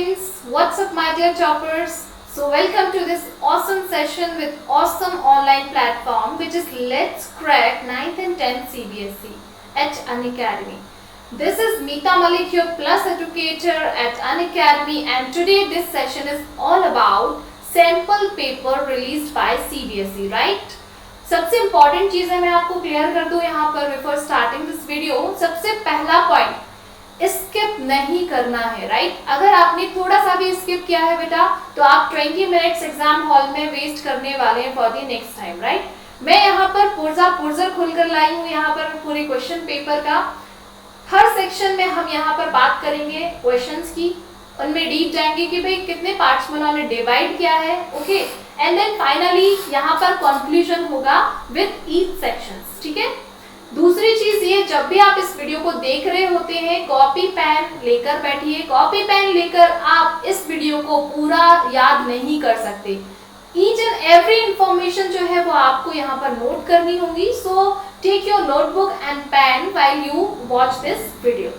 students, what's up my dear toppers? So welcome to this awesome session with awesome online platform which is Let's Crack 9th and 10th CBSE at Unacademy. This is Meeta Malik, your plus educator at Unacademy, and today this session is all about sample paper released by CBSE, right? सबसे important चीजें मैं आपको clear कर दूं यहाँ पर before starting this video. सबसे पहला पॉइंट, स्किप नहीं करना है, राइट? अगर आपने थोड़ा सा भी स्किप किया है बेटा तो आप 20 मिनट्स एग्जाम हॉल में वेस्ट करने वाले हैं for the next time, right? मैं यहाँ पर पुर्जा खुलकर लाई हूँ यहाँ पर पूरे क्वेश्चन पेपर का। हर सेक्शन में हम यहाँ पर बात करेंगे क्वेश्चंस की, उनमें डीप जाएंगे कि भाई कितने पार्ट्स में उन्होंने डिवाइड किया है, ओके? एंड देन फाइनली यहाँ पर कंक्लूजन होगा विद ईच सेक्शंस, ठीक है? दूसरी चीज ये, जब भी आप इस वीडियो को देख रहे होते हैं कॉपी पेन लेकर बैठिए। कॉपी पेन लेकर आप इस वीडियो को पूरा याद नहीं कर सकते। ईच एंड एवरी इंफॉर्मेशन जो है वो आपको यहाँ पर नोट करनी होगी। So take your notebook and pen while you watch this video.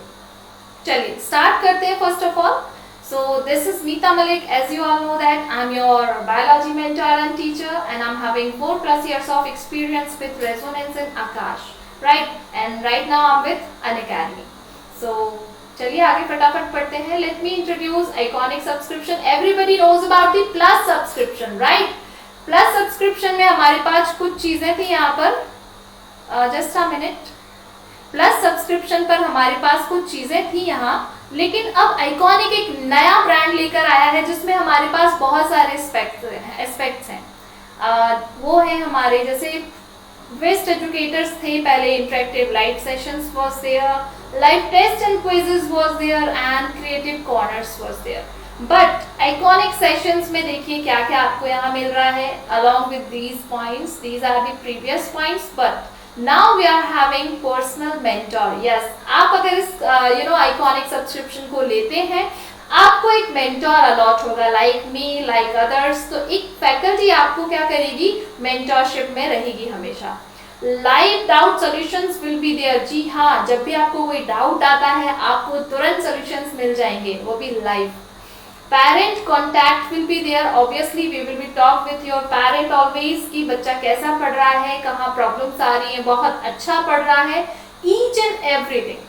चलिए स्टार्ट करते हैं first of all. So this is Meeta Malik. As you all know that I'm your biology mentor and teacher, and I'm having 4+ years of experience with Resonance and Akash, right? And right now I'm with Unacademy. So चलिए आगे फटाफट पढ़ते हैं। Let me introduce Iconic subscription. Everybody knows about the Plus subscription, right? Plus subscription में हमारे पास कुछ चीजें थी यहाँ पर, just a minute. Plus subscription पर हमारे पास कुछ चीजें थी यहाँ, लेकिन अब आइकॉनिक एक नया ब्रांड लेकर आया है जिसमें हमारे पास बहुत सारे एस्पेक्ट्स हैं। वो है हमारे जैसे बेस्ट एजुकेटर्स थे पहले, interactive live sessions was there, live test and quizzes was there and creative corners was there. But iconic sessions में देखिए क्या क्या आपको यहाँ मिल रहा है along with these points. These are the previous points, but Now we are having personal mentor. Yes, आप अगर इस आइकॉनिक सब्सक्रिप्शन को लेते हैं आपको एक मेंटोर अलॉट होगा, लाइक मी, लाइक अदर्स। तो एक फैकल्टी आपको क्या करेगी, मेंटोरशिप में रहेगी हमेशा। Live doubt solutions will be there. जी हाँ, जब भी आपको कोई डाउट आता है आपको तुरंत सॉल्यूशंस मिल जाएंगे, वो भी live. Parent contact will be there. Obviously, we will be talk with your parent always कि बच्चा कैसा पढ़ रहा है, कहाँ प्रॉब्लम्स आ रही हैं, बहुत अच्छा पढ़ रहा है, each and everything.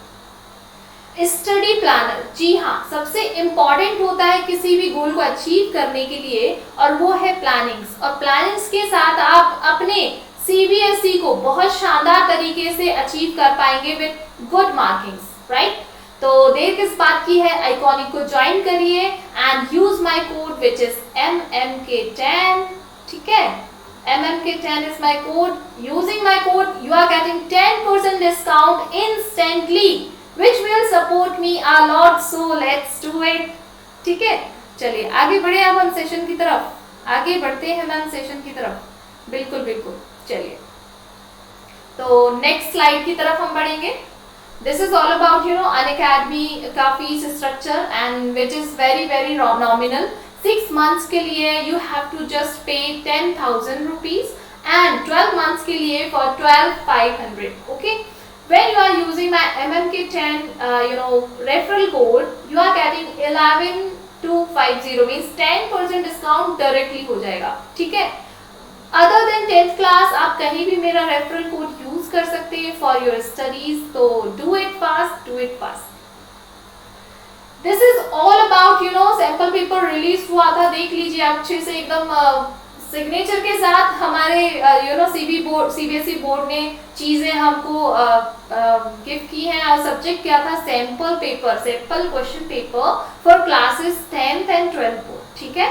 Study planner, जी हाँ, सबसे इम्पॉर्टेंट होता है किसी भी गोल को अचीव करने के लिए, और वो है प्लानिंग्स। और प्लानिंग्स के साथ आप अपने CBSE को बहुत शानदार तरीके से अचीव कर पाएंगे विद गुड मार्किंग्स, राइट? तो देर किस बात की है, आइकॉनिक को ज्वाइन करिए and use my code which is MMK10, ठीक है? MMK10 is my code. Using my code you are getting 10% discount instantly which will support me a lot, so let's do it, ठीक है? चलिए आगे बढ़े अब हम सेशन की तरफ, आगे बढ़ते हैं मैम सेशन की तरफ। बिल्कुल बिल्कुल, चलिए तो नेक्स्ट स्लाइड की तरफ हम बढ़ेंगे। This is all about Unacademy का fees structure and which is very nominal। 6 months के लिए you have to just pay 10,000 rupees and 12 months के लिए for 12,500, okay? When you are using my MMK10 referral code, you are getting 11,250 means 10% discount directly हो जाएगा, ठीक है? Other than 10th class आप कहीं भी मेरा रेफरल कोड यूज कर सकते हैं फॉर योर स्टडीज, तो do it fast, do it fast. This is all about sample paper release हुआ था, देख लीजिए अच्छे से एकदम सिग्नेचर के साथ हमारे CBSE बोर्ड ने चीजें हमको गिफ्ट की हैं। और सब्जेक्ट क्या था, sample paper, sample question paper for classes 10th and 12th board, ठीक है?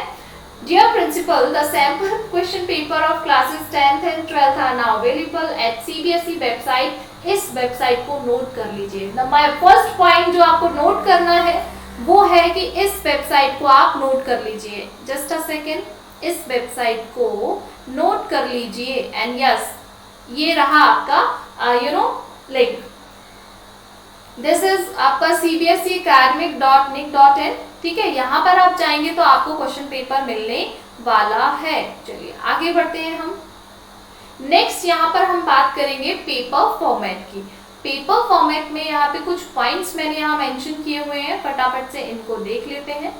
Dear Principal, the sample question paper of classes 10th and 12th are now available at CBSE website. इस वेबसाइट को note कर लीजिए। My first point जो आपको note करना है वो है कि इस वेबसाइट को आप नोट कर लीजिए। Just a second, इस वेबसाइट को नोट कर लीजिए एंड यस, ये रहा आपका लिंक। दिस इज आपका CBSE academic.nic.in, ठीक है? यहाँ पर आप जाएंगे तो आपको क्वेश्चन पेपर मिलने वाला है। चलिए आगे बढ़ते हैं हम। नेक्स्ट यहाँ पर हम बात करेंगे पेपर फॉर्मेट की। पेपर फॉर्मेट में यहाँ पे कुछ पॉइंट्स मैंने यहाँ मेंशन किए हुए हैं, फटाफट से इनको देख लेते हैं।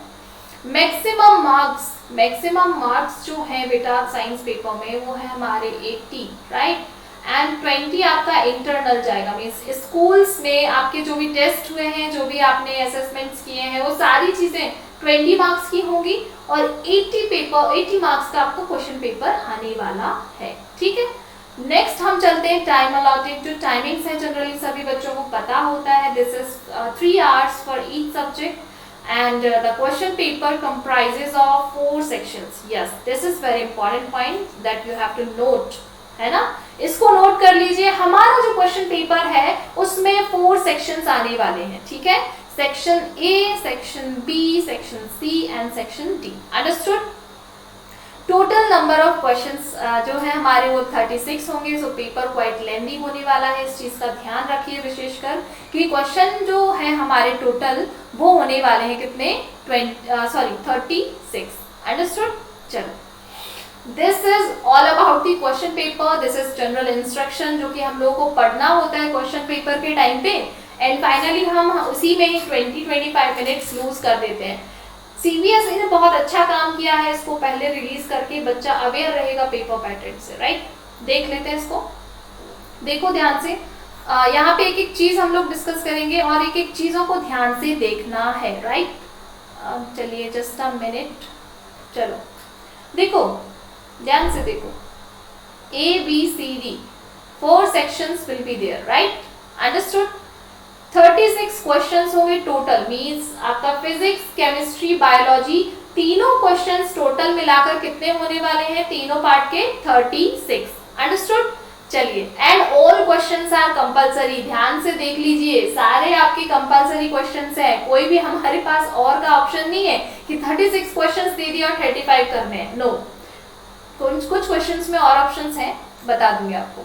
मैक्सिमम मार्क्स जो है बेटा साइंस पेपर में वो है हमारे 80, राइट, एंड 20 आपका इंटरनल जाएगा। मीन्स स्कूल्स में आपके जो भी टेस्ट हुए हैं, जो भी आपने असेसमेंट्स किए हैं, वो सारी चीजें 20 मार्क्स की होंगी और 80 मार्क्स का आपको क्वेश्चन पेपर आने वाला है, ठीक है। नेक्स्ट हम चलते हैं टाइम अलॉटेड। जो टाइमिंग्स है जनरली सभी बच्चों को पता होता है, this is 3 hours for each subject and the question paper comprises of 4 sections. Yes, this is very important point that you have to note, है ना, इसको नोट कर लीजिए। हमारा जो क्वेश्चन पेपर है उसमें 4 सेक्शंस आने वाले हैं, ठीक है, section A, section B, section C and section D. Understood. Total number of questions जो है हमारे वो 36 होंगे। सो पेपर क्वाइट लेंदी होने वाला है, इस चीज का ध्यान रखिए विशेषकर कि क्वेश्चन जो है हमारे टोटल वो होने वाले हैं कितने, 36। अंडरस्टूड। चलो, this is all about the question paper. This is general instruction जो कि हम लोगों को पढ़ना होता है क्वेश्चन पेपर के टाइम पे, एंड फाइनली हम उसी में ही 20-25 मिनट्स लूज कर देते हैं। सीबीएसई ने बहुत अच्छा काम किया है इसको पहले रिलीज करके, बच्चा अवेयर रहेगा पेपर पैटर्न से, राइट। देख लेते हैं इसको, देखो ध्यान से। यहाँ पे एक एक चीज हम लोग डिस्कस करेंगे और एक एक चीजों को ध्यान से देखना है, राइट। चलिए जस्ट अ मिनट, चलो देखो ध्यान से देखो, ABCD 4 sections will be there, right? Understood? 36 questions होंगे टोटल, मींस आपका फिजिक्स, केमिस्ट्री, बायोलॉजी तीनों क्वेश्चंस टोटल मिलाकर कितने होने वाले हैं, तीनों पार्ट के 36। अंडरस्टूड। चलिए, and all questions are compulsory. ध्यान से देख लीजिए, सारे आपके कंपलसरी क्वेश्चंस हैं, कोई भी हमारे पास और का ऑप्शन नहीं है कि 36 क्वेश्चंस दे दिए और 35 करने हैं। नो, कुछ क्वेश्चंस में और ऑप्शंस हैं, बता दूंगी आपको।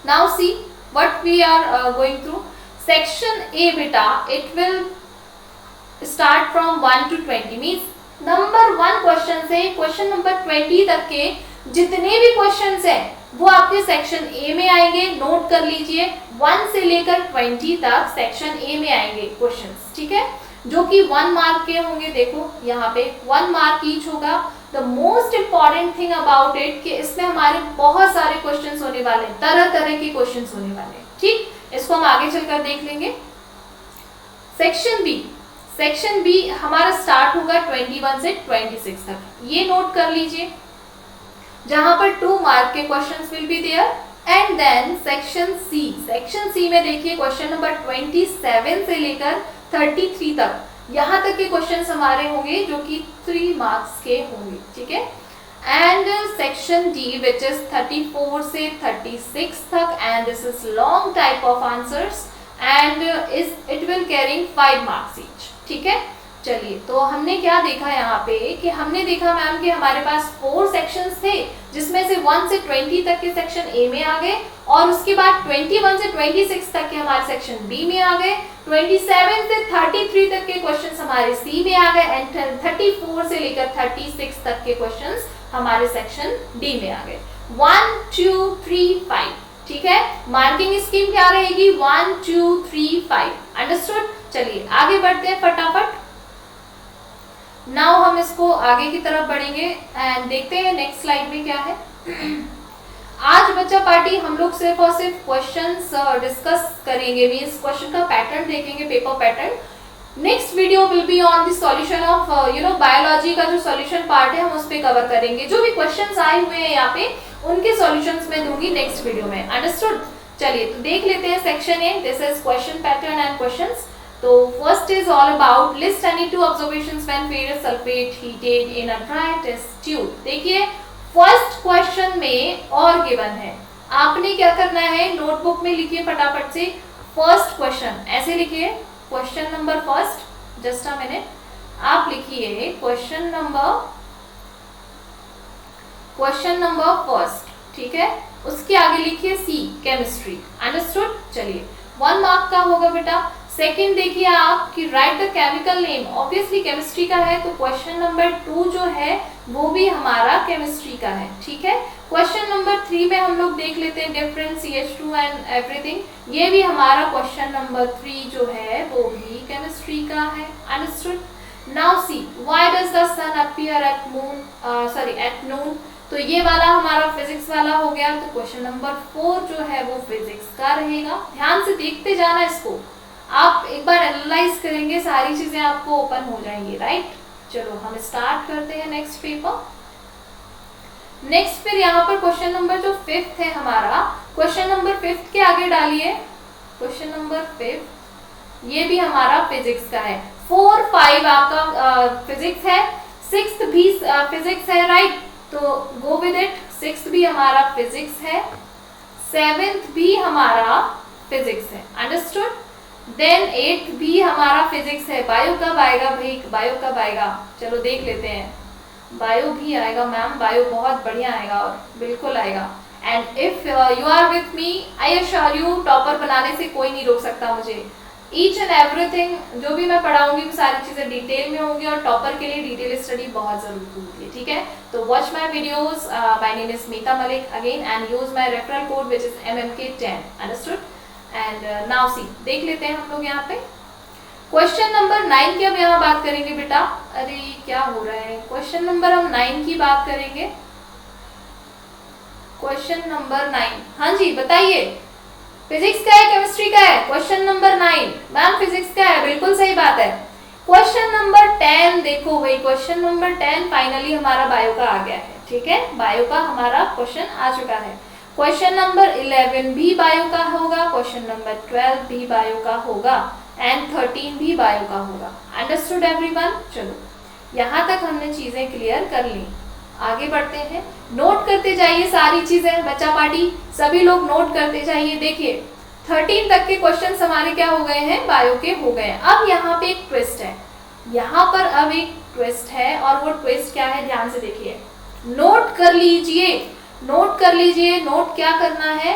Now see what we are going through. Section A बेटा, it will start from 1 to 20, means number 1 question से क्वेश्चन नंबर 20 तक के जितने भी क्वेश्चंस हैं वो आपके सेक्शन ए में आएंगे। नोट कर लीजिए, 1 से लेकर 20 तक सेक्शन ए में आएंगे क्वेश्चंस, ठीक है, जो कि 1 मार्क के होंगे। देखो यहाँ पे 1 मार्क ईच होगा। The most important thing about it कि इसमें हमारे बहुत सारे क्वेश्चंस होने वाले हैं, तरह तरह के क्वेश्चंस होने वाले हैं, ठीक। इसको हम आगे चलकर देख लेंगे। सेक्शन बी हमारा स्टार्ट होगा 21 से 26 तक, ये नोट कर लीजिए, जहां पर 2 मार्क के questions will be there. And then section C में देखिए क्वेश्चन नंबर 27 से लेकर 33 तक, यहां तक के क्वेश्चंस हमारे होंगे जो कि 3 मार्क्स के होंगे, ठीक है। And section D which is 34 से 36 तक, and this is long type of answers and it will carrying 5 marks each, ठीक है। चलिए, तो हमने क्या देखा यहाँ पे कि हमने देखा मैम कि हमारे पास 4 सेक्शंस थे, जिसमें से 1 से 20 तक के सेक्शन ए में आ गए, और उसके बाद 21 से 26 तक के हमारे सेक्शन बी में आ गए, 27 से 33 तक के क्वेश्चंस हमारे सी में आ गए, एंड 34 से लेकर 36 तक के क्वेश्चंस हमारे सेक्शन डी में आ गए। 1 2 3 5, ठीक है। मार्किंग स्कीम क्या रहेगी, 1 2 3 5। अंडरस्टूड। चलिए आगे बढ़ते हैं फटाफट। नाउ हम इसको आगे की तरफ बढ़ेंगे एंड देखते हैं नेक्स्ट स्लाइड में क्या है। आज बच्चा पार्टी हम लोग सिर्फ और सिर्फ क्वेश्चंस डिस्कस करेंगे, मींस क्वेश्चन का पैटर्न देखेंगे, paper pattern. Next video will be on the solution of biology का जो सॉल्यूशन पार्ट है हम उस पे कवर करेंगे। जो भी क्वेश्चंस आए हुए हैं यहाँ पे उनके सॉल्यूशंस मैं दूंगी नेक्स्ट वीडियो में। अंडरस्टूड। चलिए तो देख लेते हैं section A. This is question pattern and questions. तो first is all about list any 2 observations when ferrous sulphate heated in a dry test tube. देखिए फर्स्ट क्वेश्चन में और गिवन है, आपने क्या करना है, नोटबुक में लिखिए फटाफट से फर्स्ट क्वेश्चन, ऐसे लिखिए question number first. Just a minute, आप लिखिए क्वेश्चन नंबर फर्स्ट, ठीक है। उसके आगे लिखिए सी केमिस्ट्री। अंडरस्टूड। चलिए 1 मार्क का होगा बेटा। सेकंड देखिए आप कि right the chemical name, obviously chemistry का है तो क्वेश्चन नंबर 2 जो है वो भी हमारा केमिस्ट्री का है, ठीक है। क्वेश्चन नंबर 3 में हम लोग देख लेते हैं डिफरेंट CH2 एंड एवरीथिंग, ये भी हमारा क्वेश्चन नंबर 3 जो है वो भी केमिस्ट्री का है। Understood. Now see why does the sun appear at moon, sorry at noon. तो ये वाला हमारा फिजिक्स वाला हो गया। तो क्वेश्चन नंबर 4 जो है वो फिजिक्स का रहेगा। ध्यान से देखते जाना इसको, आप एक बार एनालाइज करेंगे सारी चीजें आपको ओपन हो जाएंगी, राइट। चलो हम स्टार्ट करते हैं नेक्स्ट पेपर। नेक्स्ट फिर यहाँ पर क्वेश्चन नंबर जो 5th है हमारा, क्वेश्चन नंबर 5th के आगे डालिए क्वेश्चन नंबर 5, ये भी हमारा फिजिक्स का है। 4, 5 आपका फिजिक्स है, 6th भी फिजिक्स है, राइट। तो गो विद इट, 6th भी हमारा फिजिक्स है, 7th भी हमारा फिजिक्स है, अंडरस्टूड। देन 8th भी हमारा फिजिक्स है। बायो कब आएगा भाई, बायो कब आएगा, चलो देख लेते हैं। बायो भी आएगा मैम, बायो बहुत बढ़िया आएगा और बिल्कुल आएगा। And if you are with me, I assure you topper बनाने से कोई नहीं रोक सकता मुझे। ईच एंड एवरीथिंग जो भी मैं पढ़ाऊंगी वो सारी चीजें डिटेल में होंगी और टॉपर के लिए डिटेल स्टडी बहुत जरूरी होती है, ठीक है। तो watch my videos, my name is Meeta Malik again and use my referral code which is MMK10, understood. And now see देख लेते हैं हम लोग यहाँ पे क्वेश्चन नंबर 9 की अब यहाँ बात करेंगे बेटा। अरे क्या हो रहा है, क्वेश्चन नंबर हम 9 की बात करेंगे। क्वेश्चन नंबर 9, हाँ जी बताइए, फिजिक्स का है केमिस्ट्री का है? क्वेश्चन नंबर 9 मैम फिजिक्स का है, बिल्कुल सही बात है। क्वेश्चन नंबर 10 देखो भाई, क्वेश्चन नंबर 10 फाइनली हमारा बायो का आ गया है, ठीक है। बायो का हमारा क्वेश्चन आ चुका है। क्वेश्चन नंबर 11 भी बायो का होगा, क्वेश्चन नंबर 12 भी बायो का होगा एंड 13 भी बायो का होगा, अंडरस्टूड एवरीवन। चलो यहाँ तक हमने चीजें क्लियर कर ली, आगे बढ़ते हैं। नोट करते जाइए सारी चीजें, बच्चा पार्टी सभी लोग नोट करते जाइए। देखिए 13 तक के क्वेश्चंस हमारे क्या हो गए हैं, बायो के हो गए हैं। अब यहाँ पे एक ट्विस्ट है, यहाँ पर अब एक ट्विस्ट है और वो ट्विस्ट क्या है ध्यान से देखिए, नोट कर लीजिए, नोट कर लीजिए। नोट क्या करना है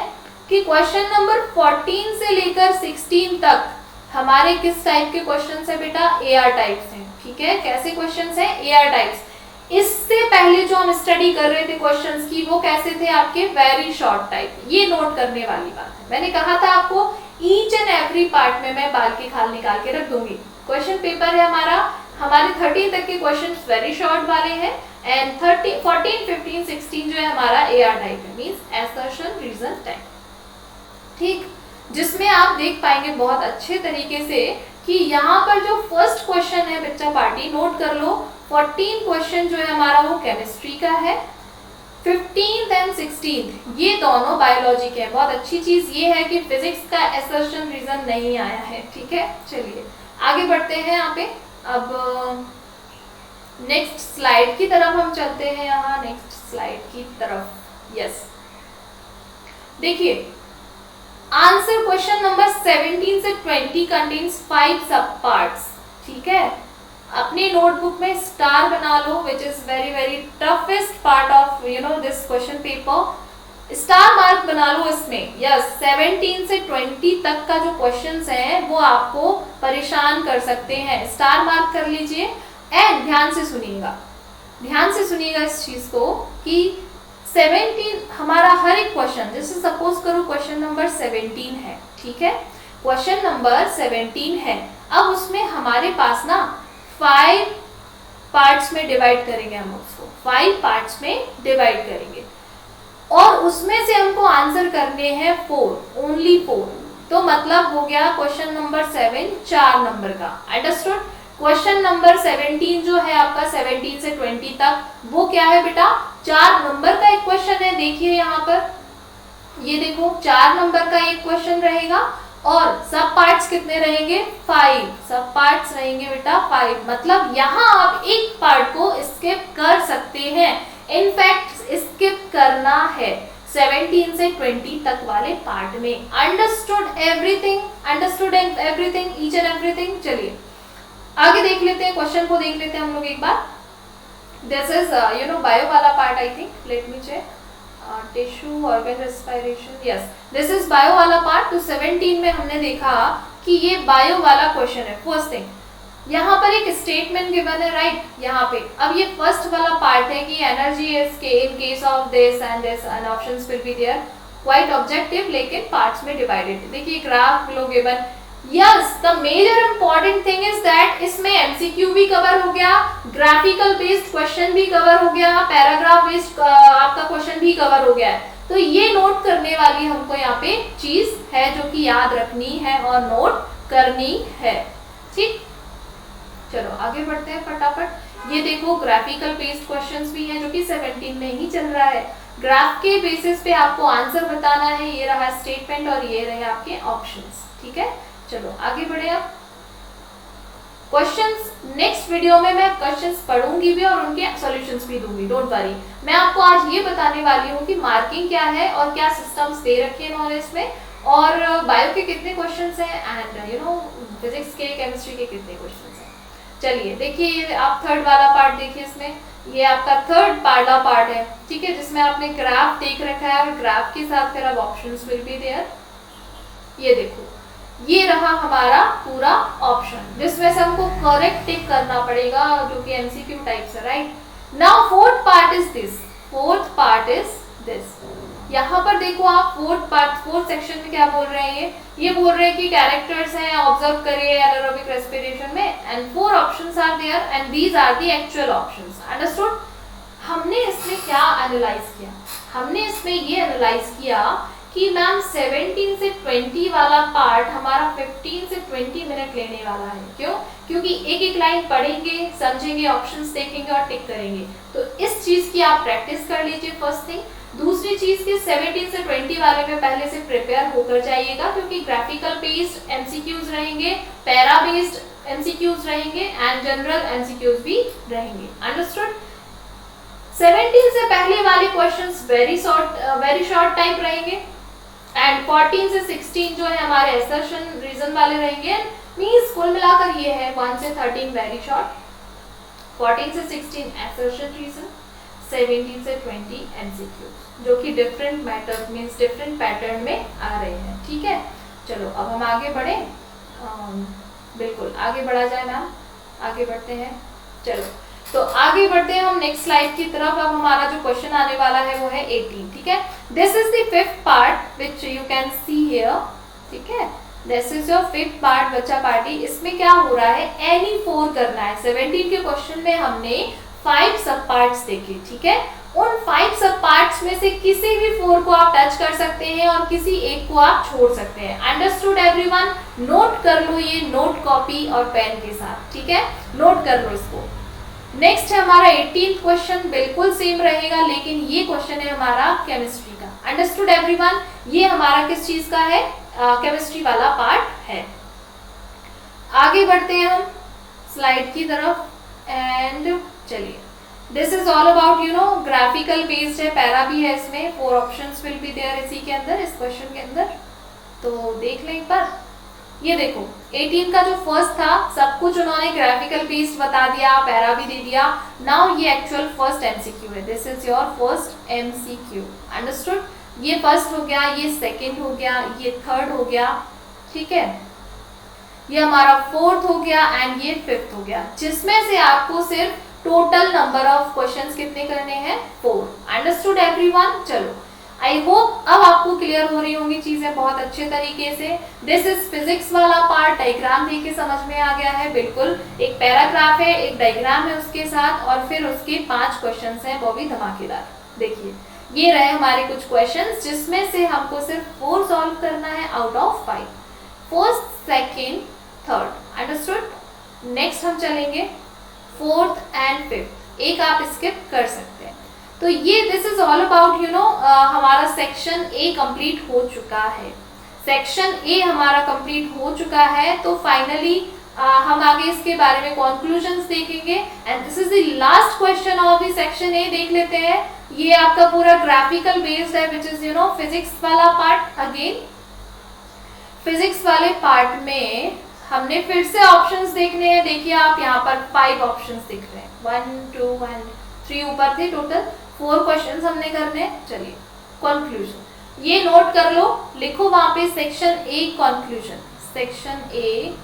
कि क्वेश्चन नंबर 14 से लेकर 16 तक हमारे किस टाइप के क्वेश्चंस है बेटा, AR टाइप्स हैं, ठीक है। कैसे क्वेश्चंस हैं, AR टाइप्स। इससे पहले जो हम स्टडी कर रहे थे क्वेश्चंस की वो कैसे थे आपके, वेरी शॉर्ट टाइप। ये नोट करने वाली बात है, मैंने कहा था आपको ईच एंड एवरी पार्ट में मैं बाल की खाल निकाल के रख दूंगी। क्वेश्चन पेपर है हमारा, हमारे 13 तक के क्वेश्चन वेरी शॉर्ट वाले हैं एंड 13, 14, 15, 16 जो है हमारा AR टाइप है, मींस असर्शन रीजन टाइप, ठीक। जिसमें आप देख पाएंगे बहुत अच्छे तरीके से कि यहाँ पर जो फर्स्ट क्वेश्चन है बच्चा पार्टी नोट कर लो, 14 क्वेश्चन जो है हमारा वो केमिस्ट्री का है, 15th एंड 16th ये दोनों बायोलॉजी के हैं। बहुत अच्छी चीज ये है कि फिजिक्स का असर्शन रीजन नहीं आया है, ठीक है। चलिए आगे बढ़ते हैं यहाँ पे। अब नेक्स्ट स्लाइड की तरफ हम चलते हैं, यहाँ नेक्स्ट स्लाइड की तरफ, यस। देखिए आंसर क्वेश्चन नंबर 17 से 20 कंटेन्स 5 सब पार्ट्स, ठीक है। अपनी नोटबुक में स्टार बना लो, which is very very toughest part of you know this question paper. Star mark बना लो इसमें, यस। 17 से 20 तक का जो क्वेश्चंस हैं वो आपको परेशान कर सकते हैं, स्टार मार्क कर लीजिए। एंड ध्यान से सुनिएगा, ध्यान से सुनिएगा इस चीज को कि 17 हमारा हर एक क्वेश्चन, जैसे सपोज करो क्वेश्चन नंबर 17 है, ठीक है। क्वेश्चन नंबर 17 है, अब उसमें हमारे पास ना 5 पार्ट्स में डिवाइड करेंगे, हम उसको 5 पार्ट्स में डिवाइड करेंगे और उसमें से हमको आंसर करने हैं 4, ओनली 4। तो मतलब हो गया क्वेश्चन नंबर 7 4 नंबर का, अंडरस्टूड। क्वेश्चन नंबर 17 जो है आपका 17 से 20 तक वो क्या है बेटा, 4 नंबर का एक क्वेश्चन है। देखिए यहाँ पर ये देखो 4 नंबर का एक क्वेश्चन रहेगा और सब पार्ट्स कितने रहेंगे, 5 सब पार्ट्स रहेंगे बेटा 5। मतलब यहाँ आप एक पार्ट को स्किप कर सकते हैं, इनफैक्ट स्किप करना है 17 से 20 तक वाले पार्ट में। Understood everything, understood everything, each and everything. चलिए आगे देख लेते हैं, क्वेश्चन को देख लेते हैं हम लोग एक बार। This is you know bio वाला part, I think, let me check, tissue organ respiration, yes this is bio वाला पार्ट। तो 17 में हमने देखा कि ये बायो वाला क्वेश्चन है। फर्स्ट थिंग यहाँ पर एक स्टेटमेंट गिवन है, राइट, यहाँ पे। अब ये फर्स्ट वाला पार्ट है कि energy is in case of this and this and options will be there, quite objective लेकिन पार्ट्स में डिवाइडेड। देखिए ग्राफ लो given, yes, the major important thing is that इसमें एमसीक्यू भी कवर हो गया, ग्राफिकल बेस्ड क्वेश्चन भी cover हो गया, पैराग्राफ बेस्ड आपका क्वेश्चन भी कवर हो गया है। तो ये नोट करने वाली हमको यहाँ पे चीज है जो कि याद रखनी है और नोट करनी है। ठीक, चलो आगे बढ़ते हैं फटाफट। ये देखो ग्राफिकल बेस्ड क्वेश्चंस भी हैं जो कि 17 में ही चल रहा है। ग्राफ के बेसिस पे आपको आंसर बताना है। ये रहा स्टेटमेंट और ये रहे आपके ऑप्शंस। ठीक है, चलो आगे बढ़े। अब क्वेश्चंस नेक्स्ट वीडियो में मैं क्वेश्चंस पढ़ूंगी भी और उनके सॉल्यूशंस भी दूंगी, डोंट वरी। मैं आपको आज ये बताने वाली हूँ कि मार्किंग क्या है और क्या सिस्टम्स दे रखे हैं इन्होंने इसमें, और बायो के कितने क्वेश्चंस हैं एंड यू नो फिजिक्स के, केमिस्ट्री के कितने क्वेश्चंस हैं। चलिए देखिए, ये आप थर्ड वाला पार्ट देखिए। इसमें ये आपका थर्ड वाला पार्ट है, ठीक है, जिसमें आपने ग्राफ देख रखा है और ग्राफ के साथ फिर अब ऑप्शंस विल बी देयर। ये देखो, ये रहा हमारा पूरा ऑप्शन जिसमें से हमको करेक्ट टिक करना पड़ेगा, जो कि एमसीक्यू टाइप से, right. Now fourth part is this, fourth part is this. यहाँ पर देखो आप फोर्थ सेक्शन में क्या बोल रहे हैं, ये बोल रहे हैं कि कैरेक्टर्स हैं, ऑब्जर्व करिए एनारोबिक रेस्पिरेशन में, and 4 options are there and these are the actual options. Understood. हमने इसमें क्या एनालाइज किया, हमने इसमें ये एनालाइज किया कि मैम 17 से 20 वाला पार्ट हमारा 15 से 20 मिनट लेने वाला है। क्यों? क्योंकि एक एक लाइन पढ़ेंगे, समझेंगे, ऑप्शंस देखेंगे और टिक करेंगे। तो इस चीज की आप प्रैक्टिस कर लीजिए, फर्स्ट थिंग। दूसरी चीज की 17 से 20 वाले में पहले से प्रिपेयर होकर जाइएगा, क्योंकि ग्राफिकल बेस्ड एमसीक्यूज रहेंगे, पैरा बेस्ड एमसीक्यूज रहेंगे एंड जनरल एमसीक्यूज भी रहेंगे। अंडरस्टूड। 17 से पहले वाले क्वेश्चंस वेरी शॉर्ट टाइप रहेंगे एंड 14 से 16 जो है हमारे असर्शन रीजन वाले रहेंगे। मींस कुल मिलाकर ये है 1 से 13 वेरी शॉर्ट, 14 से 16 असर्शन रीजन, 17 से 20 एमसीक्यू, जो कि different matter means different pattern में आ रहे हैं। ठीक है, चलो अब हम आगे बढ़े, बिल्कुल आगे बढ़ा जाए मैम, आगे बढ़ते हैं। चलो तो आगे बढ़ते हैं हम नेक्स्ट स्लाइड की तरफ। अब हमारा जो क्वेश्चन आने वाला है वो है 18। ठीक है, this is the fifth part which you can see here. ठीक है, this is your fifth part बच्चा पार्टी। इसमें क्या हो रहा है, एनी 4 करना है। 17 के क्वेश्चन में हमने 5 सब पार्ट्स देखे। ठीक है, उन 5 सब पार्ट्स में से किसी भी 4 को आप टच कर सकते हैं और किसी एक को आप छोड़ सकते हैं। Understood everyone? नोट कर लो ये नोट कॉपी और पेन के साथ। ठीक है, नोट कर लो इसको। नेक्स्ट है हमारा 18th क्वेश्चन, बिल्कुल सेम रहेगा, लेकिन ये क्वेश्चन है हमारा केमिस्ट्री का। Understood everyone? ये हमारा किस चीज का है, केमिस्ट्री वाला पार्ट है। आगे बढ़ते हैं हम स्लाइड की तरफ एंड चलिए, this is all about you know graphical based है, पैरा भी है इसमें, 4 ऑप्शंस विल बी देयर इसी के अंदर, इस क्वेश्चन के अंदर। तो देख लें एक बार। ये देखो 18 का जो फर्स्ट था, सब कुछ उन्होंने ग्राफिकल बेस्ड बता दिया, पैरा भी दे दिया। नाउ ये एक्चुअल फर्स्ट एमसीक्यू है, this is your first MCQ. Understood? ये फर्स्ट हो गया, ये सेकंड हो गया, ये थर्ड हो गया। ठीक है, ये हमारा फोर्थ हो गया एंड ये फिफ्थ हो गया, जिसमें से आपको सिर्फ टोटल नंबर ऑफ क्वेश्चंस कितने करने हैं, 4। Understood everyone? चलो आई होप अब आपको क्लियर हो रही होंगी चीजें बहुत अच्छे तरीके से। दिस इज फिजिक्स वाला पार्ट, डायग्राम देख के समझ में आ गया है। बिल्कुल, एक पैराग्राफ है, एक डायग्राम है उसके साथ, और फिर उसके 5 क्वेश्चंस हैं, वो भी धमाकेदार। देखिए ये रहे हमारे कुछ क्वेश्चंस, जिसमें से हमको सिर्फ 4 सॉल्व करना है out of 5, first, second, third. Understood? Next हम चलेंगे 4th एंड 5th, एक आप स्किप कर सकते हैं। तो ये this is all about you know हमारा सेक्शन ए कंप्लीट हो चुका है। सेक्शन ए हमारा कंप्लीट हो चुका है, तो फाइनली हम आगे इसके बारे में कंक्लूजन्स देखेंगे and this is the last question of the section A. देख लेते हैं, ये आपका पूरा ग्राफिकल बेस्ड है, which is you no physics वाला पार्ट। अगेन फिजिक्स वाले पार्ट में हमने फिर से ऑप्शंस देखने हैं। देखिए आप यहाँ पर 5 ऑप्शंस दिख रहे हैं, 1 2 1 3 ऊपर थे, टोटल 4 क्वेश्चंस हमने करने हैं। चलिए कंक्लूजन ये नोट कर लो, लिखो वहां पे section a conclusion, section a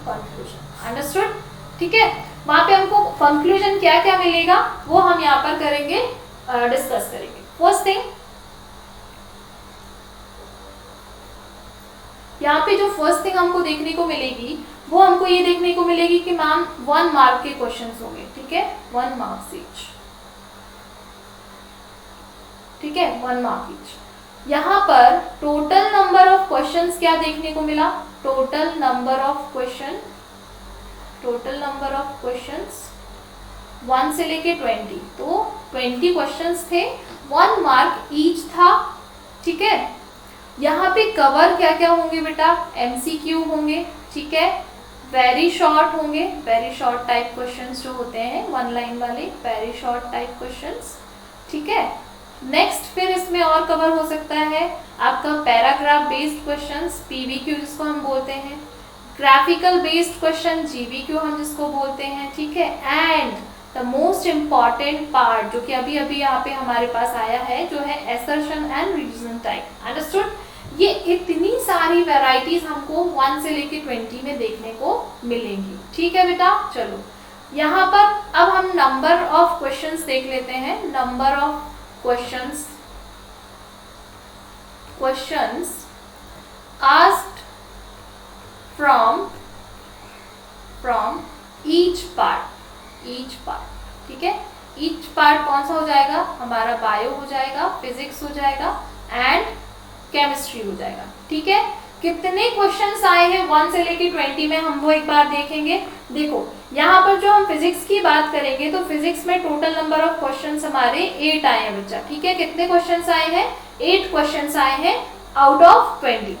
conclusion. Understood? ठीक है, वहां पे हमको कंक्लूजन क्या क्या मिलेगा वो हम यहाँ पर करेंगे, डिस्कस करेंगे। फर्स्ट थिंग, यहाँ पे जो फर्स्ट थिंग हमको देखने को मिलेगी वो हमको ये देखने को मिलेगी कि मैम 1 मार्क के क्वेश्चंस होंगे, ठीक है, 1 मार्क्स ईच, ठीक है, 1 मार्क ईच। यहाँ पर टोटल नंबर ऑफ क्वेश्चंस क्या देखने को मिला, total number of question, total number of questions 1 से लेके 20, तो 20 क्वेश्चंस थे, 1 मार्क ईच था, ठीक है। यहाँ पे कवर क्या क्या होंगे बेटा, एमसीक्यू होंगे, ठीक है, वेरी शॉर्ट होंगे, वेरी शॉर्ट टाइप क्वेश्चंस जो होते हैं 1 लाइन वाले, वेरी शॉर्ट टाइप क्वेश्चंस, ठीक है। नेक्स्ट फिर इसमें और कवर हो सकता है आपका पैराग्राफ बेस्ड क्वेश्चंस, पीवीक्यू जिसको हम बोलते हैं, ग्राफिकल बेस्ड क्वेश्चन, जीवीक्यू हम जिसको बोलते हैं, ठीक है, and the most important part जो कि अभी अभी यहाँ पे हमारे पास आया है जो है assertion and reason type, understood. ये इतनी सारी वैरायटीज हमको 1 से लेके 20 में देखने को मिलेंगी, ठीक है बेटा। चलो यहाँ पर अब हम नंबर ऑफ क्वेश्चंस देख लेते हैं, number of questions, questions asked from each part, ठीक है। ईच पार्ट कौन सा हो जाएगा, हमारा बायो हो जाएगा, फिजिक्स हो जाएगा एंड केमिस्ट्री हो जाएगा, ठीक है। कितने क्वेश्चंस आए हैं 1 से लेके 20 में हम वो एक बार देखेंगे। देखो यहाँ पर जो हम फिजिक्स की बात करेंगे तो फिजिक्स में टोटल नंबर ऑफ क्वेश्चंस हमारे 8 आए हैं बच्चा, ठीक है। कितने क्वेश्चंस आए हैं, 8 क्वेश्चंस आए हैं आउट ऑफ 20।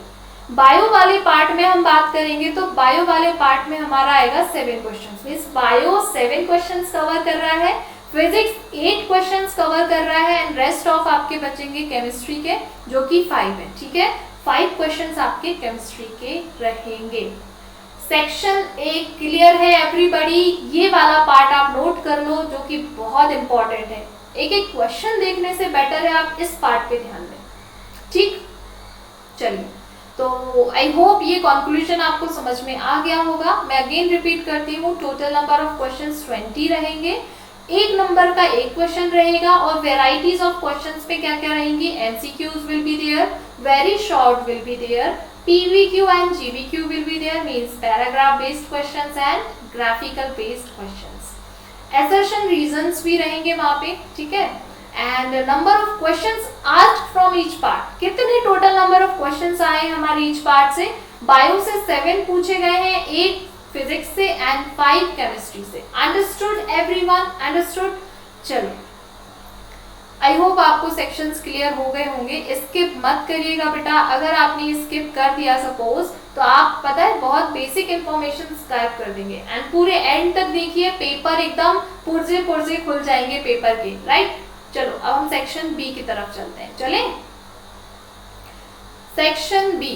बायो वाले पार्ट में हम बात करेंगे तो बायो वाले पार्ट में हमारा आएगा 7 questions, means bio 7 questions cover कर रहा है, फिजिक्स 8 क्वेश्चंस कवर कर रहा है एंड रेस्ट ऑफ आपके बचेंगे केमिस्ट्री के जो कि 5 है, ठीक है। 5 क्वेश्चंस आपके केमिस्ट्री के रहेंगे। सेक्शन 1 क्लियर है एवरीबॉडी, ये वाला पार्ट आप नोट कर लो जो कि बहुत इंपॉर्टेंट है। एक एक क्वेश्चन देखने से बेटर है आप इस पार्ट पे ध्यान दें, ठीक। चलिए तो आई होप ये कंक्लूजन आपको समझ में आ गया होगा। मैं अगेन रिपीट करती हूँ, टोटल नंबर ऑफ क्वेश्चंस 20 रहेंगे, एक नंबर का एक क्वेश्चन रहेगा और वेराइटीज ऑफ क्वेश्चंस पे क्या क्या रहेंगी, MCQs will be there, very short will be there, PVQ and GVQ will be there, means paragraph based questions and graphical based questions, assertion reasons भी रहेंगे वहां पे, ठीक है। And number of questions asked from each part, कितने total number of questions आए हमारे each part से, बायो से 7 पूछे गए हैं, 8 फिजिक्स से एंड 5 केमिस्ट्री से। Understood everyone, understood. चलो आई होप आपको सेक्शंस क्लियर हो गए होंगे। स्किप मत करिएगा बेटा, अगर आपने स्किप कर दिया सपोज तो आप पता है बहुत बेसिक इंफॉर्मेशन गायब कर देंगे एंड पूरे एंड तक देखिए पेपर एकदम पुर्जे पुर्जे खुल जाएंगे पेपर के, राइट। चलो अब हम सेक्शन बी की तरफ चलते हैं, चलें। सेक्शन बी,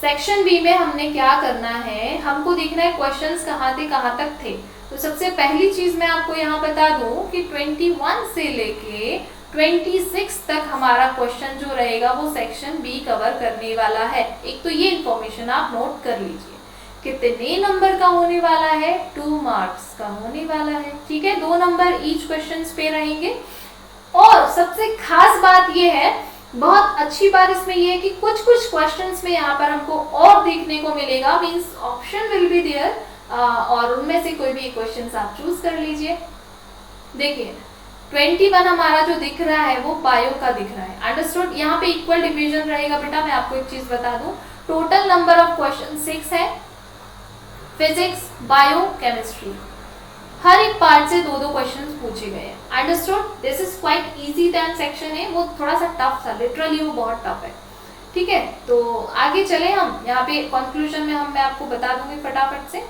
सेक्शन बी में हमने क्या करना है, हमको देखना है क्वेश्चंस कहाँ से कहाँ तक थे। तो सबसे पहली चीज मैं आपको यहाँ बता दूं कि 21 से लेके 26 तक हमारा क्वेश्चन जो रहेगा वो सेक्शन बी कवर करने वाला है। एक तो ये इंफॉर्मेशन आप नोट कर लीजिए, कितने नंबर का होने वाला है, 2 मार्क्स का होने वाला है, ठीक है। 2 नंबर ईच क्वेश्चन पे रहेंगे। और सबसे खास बात ये है, बहुत अच्छी बात इसमें ये है कि कुछ कुछ क्वेश्चंस में यहाँ पर हमको और देखने को मिलेगा, means option will be there और उनमें से कोई भी एक क्वेश्चन आप चूज कर लीजिए। देखिए 21 हमारा जो दिख रहा है वो बायो का दिख रहा है, अंडरस्टूड। यहाँ पे इक्वल डिवीजन रहेगा बेटा। मैं आपको एक चीज बता दूं, टोटल नंबर ऑफ क्वेश्चन 6 है, फिजिक्स, बायो, केमिस्ट्री, हर एक पार्ट से 2-2 क्वेश्चंस पूछे गए हैं, understood. This is quite easy than section है, वो थोड़ा सा टफ था, लिटरली वो बहुत टफ है, ठीक है। तो आगे चले हम, यहाँ पे कंक्लूजन में मैं आपको बता दूंगी फटाफट से।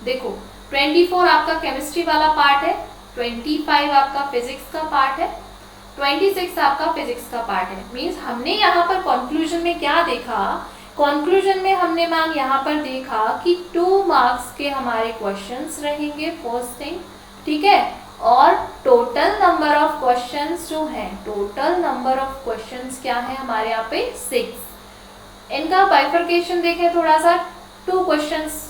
देखो 24 आपका केमिस्ट्री वाला पार्ट है, 25 आपका फिजिक्स का पार्ट है, 26 आपका फिजिक्स का पार्ट है। मींस हमने यहाँ पर कंक्लूजन में क्या देखा, कंक्लूजन में हमने मैम यहाँ पर देखा कि 2 मार्क्स के हमारे क्वेश्चंस रहेंगे, फर्स्ट थिंग, ठीक है। और टोटल नंबर ऑफ क्वेश्चंस जो है, टोटल नंबर ऑफ क्वेश्चंस क्या है हमारे यहाँ पे 6। इनका बाइफर्केशन देखें थोड़ा सा, 2 क्वेश्चंस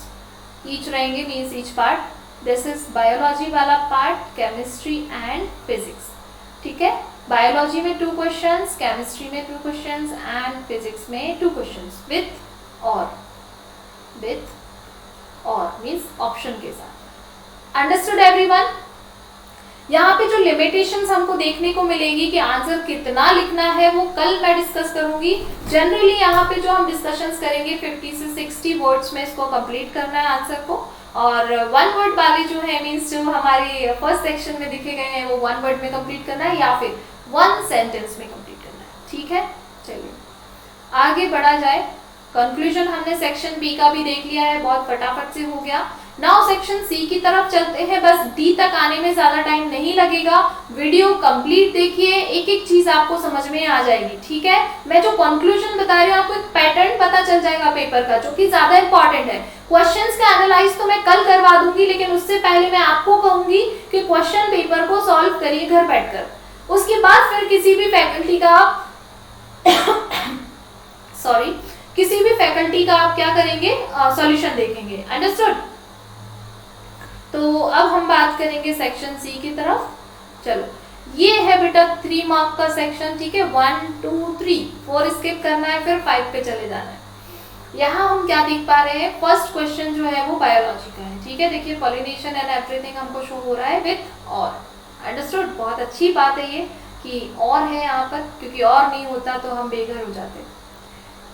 ईच रहेंगे, means each part. This is biology वाला पार्ट, केमिस्ट्री एंड फिजिक्स, ठीक है। बायोलॉजी में 2 क्वेश्चंस, केमिस्ट्री में 2 क्वेश्चंस एंड फिजिक्स में 2 क्वेश्चंस विथ और मींस ऑप्शन के साथ। Understood everyone? यहाँ पे जो लिमिटेशंस हमको देखने को मिलेगी कि आंसर कितना लिखना है वो कल मैं डिस्कस करूंगी। जनरली यहाँ पे जो हम डिस्कशंस करेंगे 50 से 60 वर्ड्स में इसको कंप्लीट करना है आंसर को, और 1 वर्ड वाले जो है मींस जो हमारे फर्स्ट सेक्शन में दिखे गए हैं वो 1 वर्ड में कंप्लीट करना है या फिर 1 सेंटेंस में कंप्लीट करना है। ठीक है, चलिए आगे बढ़ा जाए। कंक्लूजन हमने सेक्शन बी का भी देख लिया है, बहुत फटाफट से हो गया। नाउ सेक्शन सी की तरफ चलते हैं। बस डी तक आने में ज्यादा टाइम नहीं लगेगा, वीडियो कंप्लीट देखिए, एक एक चीज आपको समझ में आ जाएगी। ठीक है, मैं जो कंक्लूजन बता रही हूँ आपको एक पैटर्न पता चल जाएगा पेपर का, जो कि ज्यादा इंपॉर्टेंट है। क्वेश्चंस का एनालाइज तो मैं कल करवा दूंगी, लेकिन उससे पहले मैं आपको कहूंगी कि क्वेश्चन पेपर को सॉल्व करिए घर बैठकर। उसके बाद फिर किसी भी फैकल्टी का किसी भी फैकल्टी का आप क्या करेंगे, सॉल्यूशन देखेंगे। अंडरस्टूड? तो अब हम बात करेंगे सेक्शन सी की तरफ। चलो, ये है बेटा 3 मार्क का सेक्शन। ठीक है, 1 2 3 4 स्किप करना है, फिर 5 पे चले जाना है। यहाँ हम क्या देख पा रहे हैं, फर्स्ट क्वेश्चन जो है वो बायोलॉजी का है। ठीक है, देखिए पॉलिनेशन एंड एवरीथिंग हमको शो हो रहा है विथ और। अंडरस्टूड? बहुत अच्छी बात है ये कि और है यहाँ पर, क्योंकि और नहीं होता तो हम बेघर हो जाते।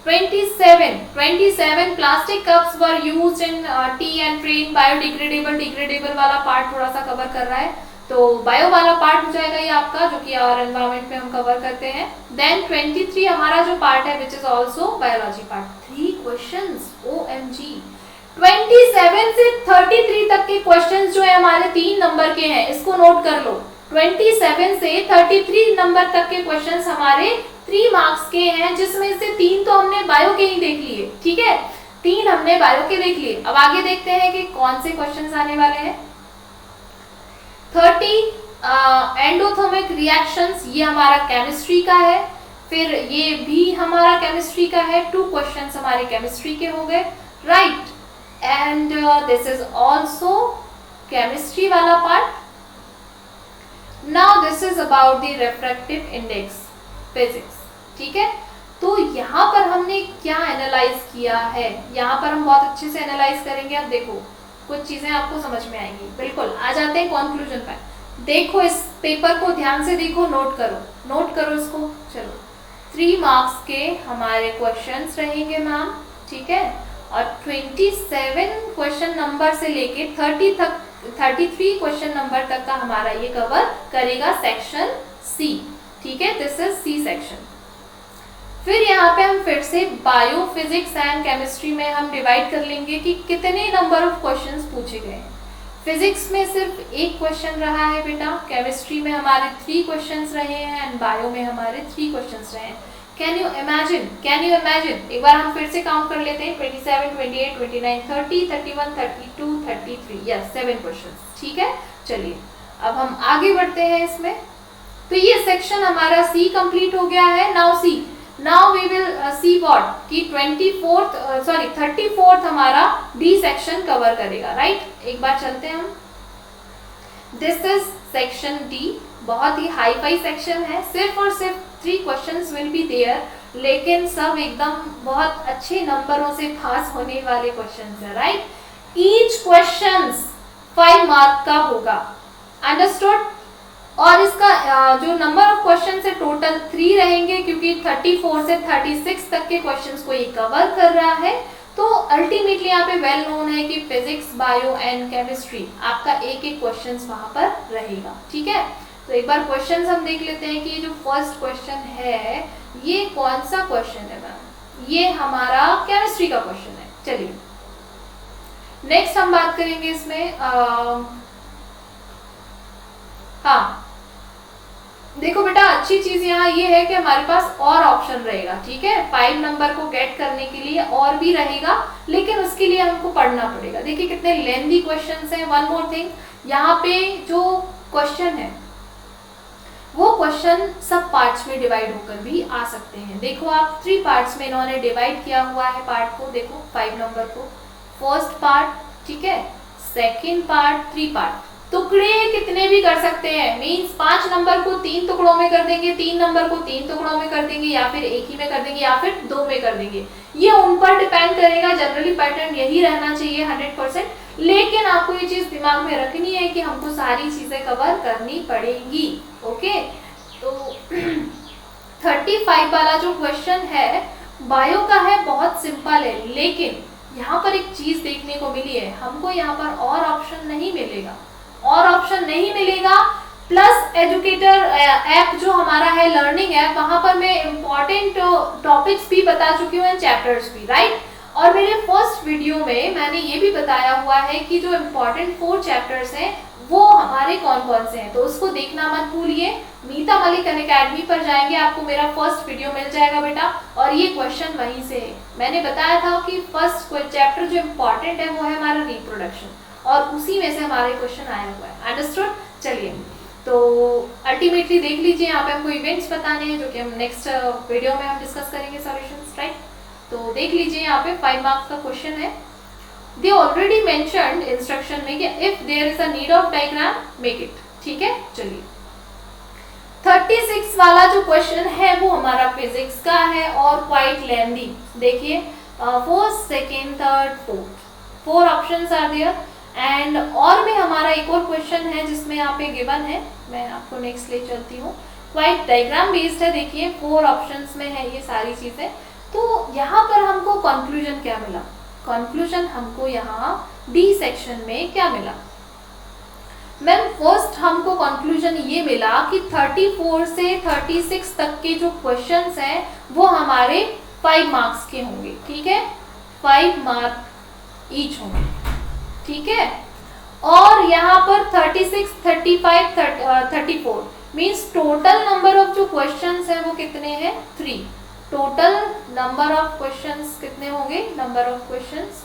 27 plastic cups were used in T and train. Biodegradable वाला पार्ट थोड़ा सा कवर कर रहा है, तो बायो वाला पार्ट हो जाएगा ये आपका, जो कि और एनवायरनमेंट में हम कवर करते हैं। देन 23 हमारा जो पार्ट है which is also biology part. 3 questions, OMG। 27 से 33 तक के क्वेश्चंस जो है हमारे 3 नंबर के हैं, इसको नोट कर लो। 27 से 33 नंबर तक के क्वेश्चंस हमारे 3 मार्क्स के हैं, जिसमें से 3 तो हमने बायो के ही देख लिए। ठीक है, 3 हमने बायो के देख लिए। अब आगे देखते हैं कि कौन से क्वेश्चंस आने वाले हैं। 30 एंडोथर्मिक रिएक्शंस, ये हमारा केमिस्ट्री का है। फिर ये भी हमारा केमिस्ट्री का है, 2 क्वेश्चंस हमारे केमिस्ट्री के हो गए, right. And this is also chemistry वाला part. Now this is about the refractive index, physics. ठीक है, तो यहाँ पर हमने क्या एनालाइज किया है, यहाँ पर हम बहुत अच्छे से एनालाइज करेंगे। अब देखो कुछ चीजें आपको समझ में आएंगी। बिल्कुल, आ जाते हैं कंक्लूजन पर। देखो इस पेपर को ध्यान से देखो, नोट करो इसको। चलो, 3 मार्क्स के हमारे क्वेश्चंस रहेंगे मैम। ठीक है, और 27 क्वेश्चन नंबर से लेके 33 क्वेश्चन नंबर तक का हमारा ये कवर करेगा सेक्शन सी। ठीक है, दिस इज सी सेक्शन। फिर यहाँ पे हम फिर से बायो, फिजिक्स एंड केमिस्ट्री में हम डिवाइड कर लेंगे कि कितने नंबर ऑफ क्वेश्चंस पूछे गए हैं। फिजिक्स में सिर्फ 1 क्वेश्चन रहा है बेटा, केमिस्ट्री में हमारे 3 क्वेश्चंस रहे हैं एंड बायो में हमारे 3 क्वेश्चंस रहे हैं। Can you imagine? एक बार हम फिर से काउंट कर लेते हैं। 27, 28, 29, 30, 31, 32, 33, यस 7 क्वेश्चंस। ठीक है, चलिए अब हम आगे बढ़ते हैं इसमें। तो ये सेक्शन हमारा सी कंप्लीट हो गया है। Now we will see what कि 34th हमारा डी सेक्शन कवर करेगा, राइट। एक बार चलते हैं हम। दिस इज सेक्शन डी, बहुत ही हाई फाई सेक्शन है। सिर्फ और सिर्फ 3 क्वेश्चंस विल बी देयर, लेकिन सब एकदम बहुत अच्छे नंबरों से पास होने वाले क्वेश्चंस है, राइट। ईच क्वेश्चंस 5 मार्क का होगा। अंडरस्टूड? और इसका जो नंबर ऑफ क्वेश्चन है टोटल 3 रहेंगे, क्योंकि 34 से 36 तक के क्वेश्चंस को ये कवर कर रहा है। तो अल्टीमेटली यहाँ पे वेल नोन है कि फिजिक्स, बायो एंड केमिस्ट्री आपका एक क्वेश्चन वहां पर रहेगा। ठीक है, तो एक बार क्वेश्चन हम देख लेते हैं कि जो फर्स्ट क्वेश्चन है ये कौन सा क्वेश्चन है मैम। ये हमारा केमिस्ट्री का क्वेश्चन है। चलिए नेक्स्ट हम बात करेंगे इसमें। हाँ, देखो बेटा अच्छी चीज यहाँ ये है कि हमारे पास और ऑप्शन रहेगा। ठीक है, 5 नंबर को गेट करने के लिए और भी रहेगा, लेकिन उसके लिए हमको पढ़ना पड़ेगा। देखिए कितने लेंथी क्वेश्चंस हैं। वन मोर थिंग, यहाँ पे जो क्वेश्चन है वो क्वेश्चन सब पार्ट्स में डिवाइड होकर भी आ सकते हैं। देखो आप 3 पार्ट्स में इन्होंने डिवाइड किया हुआ है पार्ट को। देखो 5 नंबर को, फर्स्ट पार्ट, ठीक है, सेकेंड पार्ट, 3 पार्ट। टुकड़े कितने भी कर सकते हैं, मींस 5 नंबर को 3 टुकड़ों में कर देंगे, 3 नंबर को 3 टुकड़ों में कर देंगे, या फिर एक ही में कर देंगे, या फिर 2 में कर देंगे। ये उन पर डिपेंड करेगा। जनरली पैटर्न यही रहना चाहिए 100%, लेकिन आपको ये चीज दिमाग में रखनी है कि हमको सारी चीजें कवर करनी पड़ेंगी। ओके, तो 35 वाला जो क्वेश्चन है बायो का है, बहुत सिंपल है, लेकिन यहाँ पर एक चीज देखने को मिली है, हमको यहाँ पर और ऑप्शन नहीं मिलेगा, और ऑप्शन नहीं मिलेगा। प्लस एजुकेटर ऐप जो हमारा है, लर्निंग ऐप, वहां पर मैं इंपॉर्टेंट टॉपिक्स भी बता चुकी हूँ, चैप्टर्स भी, राइट। और मेरे फर्स्ट वीडियो में मैंने ये भी बताया हुआ है कि जो इम्पोर्टेंट 4 चैप्टर्स हैं वो हमारे कौन कौन से हैं, तो उसको देखना मत भूलिए। मीता मलिक अनअकैडमी पर जाएंगे, आपको मेरा फर्स्ट वीडियो मिल जाएगा बेटा, और ये क्वेश्चन वहीं से है। मैंने बताया था कि फर्स्ट चैप्टर जो इम्पोर्टेंट है वो है हमारा रिप्रोडक्शन, और उसी में से हमारे क्वेश्चन आया हुआ है। अंडरस्टूड? चलिए, तो अल्टीमेटली देख लीजिए, यहाँ पे हमको इवेंट्स बताने हैं जो कि हम नेक्स्ट वीडियो में हम डिस्कस करेंगे सॉल्यूशंस, राइट। तो देख लीजिए, यहाँ पे 5 मार्क्स का क्वेश्चन है। दे ऑलरेडी मेंशन्ड इंस्ट्रक्शन में कि if there is a need of diagram make it, ठीक है। चलिए, 36 वाला जो क्वेश्चन है वो हमारा फिजिक्स का है और क्वाइट लेंथी। देखिए, first, second, third, fourth, 4 options are there. And और में हमारा एक और क्वेश्चन है जिसमें यहाँ पे गिवन है, मैं आपको नेक्स्ट ले चलती हूँ। क्वाइट डायग्राम बेस्ड है, देखिए 4 ऑप्शंस में है ये सारी चीजें। तो यहाँ पर हमको कंक्लूजन क्या मिला? कंक्लूजन हमको यहाँ डी सेक्शन में क्या मिला मैम? फर्स्ट हमको कंक्लूजन ये मिला कि 34 से 36 तक के जो क्वेश्चंस हैं वो हमारे 5 मार्क्स के होंगे, ठीक है, 5 मार्क ईच होंगे, ठीक है। और यहाँ पर 36, 35, 34 मीन्स टोटल नंबर ऑफ जो क्वेश्चंस हैं वो कितने हैं? 3। टोटल नंबर ऑफ क्वेश्चंस कितने होंगे? नंबर ऑफ क्वेश्चंस,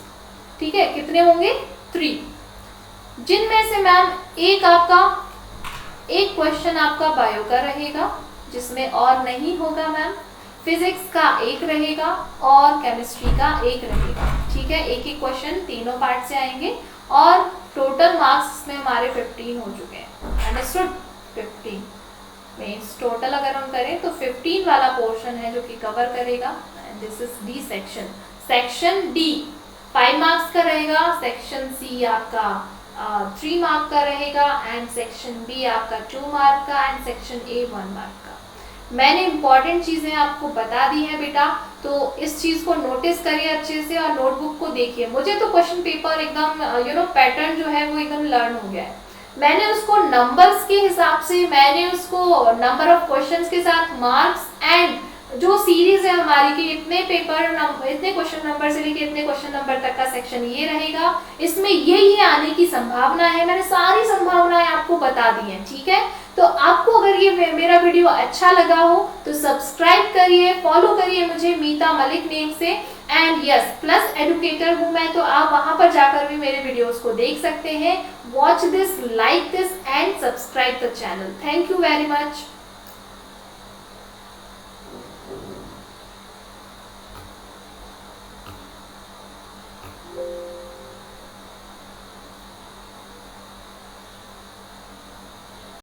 ठीक है, कितने होंगे? 3, जिनमें से मैम एक क्वेश्चन आपका बायो का रहेगा जिसमें और नहीं होगा मैम, फिजिक्स का एक रहेगा और केमिस्ट्री का एक रहेगा, ठीक है। एक एक क्वेश्चन तीनों पार्ट से आएंगे और टोटल मार्क्स में हमारे 15 हो चुके हैं। अंडरस्टूड? 15 मीन्स टोटल अगर हम करें तो 15 वाला पोर्शन है जो कि कवर करेगा। And this is D section. Section D 5 marks का रहेगा, सेक्शन सी आपका 3 मार्क का रहेगा, एंड सेक्शन बी आपका 2 मार्क का, एंड सेक्शन ए 1 मार्क का। मैंने इंपॉर्टेंट चीजें आपको बता दी हैं बेटा, तो इस चीज को नोटिस करिए अच्छे से और नोटबुक को देखिए। मुझे तो क्वेश्चन पेपर एकदम पैटर्न जो है वो एकदम लर्न हो गया है। मैंने उसको नंबर्स के हिसाब से, मैंने उसको नंबर ऑफ क्वेश्चंस के साथ मार्क्स, एंड जो सीरीज है हमारी कि इतने इतने क्वेश्चन नंबर से लेके इतने क्वेश्चन नंबर तक का सेक्शन ये रहेगा, इसमें ये आने की संभावना है, मैंने सारी संभावनाएं आपको बता दी हैं, ठीक है। तो आपको अगर ये मेरा वीडियो अच्छा लगा हो तो सब्सक्राइब करिए, फॉलो करिए मुझे मीता मलिक नेम से। एंड यस, प्लस एडुकेटर हूँ मैं, तो आप वहां पर जाकर भी मेरे वीडियोस को देख सकते हैं। Watch this, like this and subscribe the channel. Thank you very much.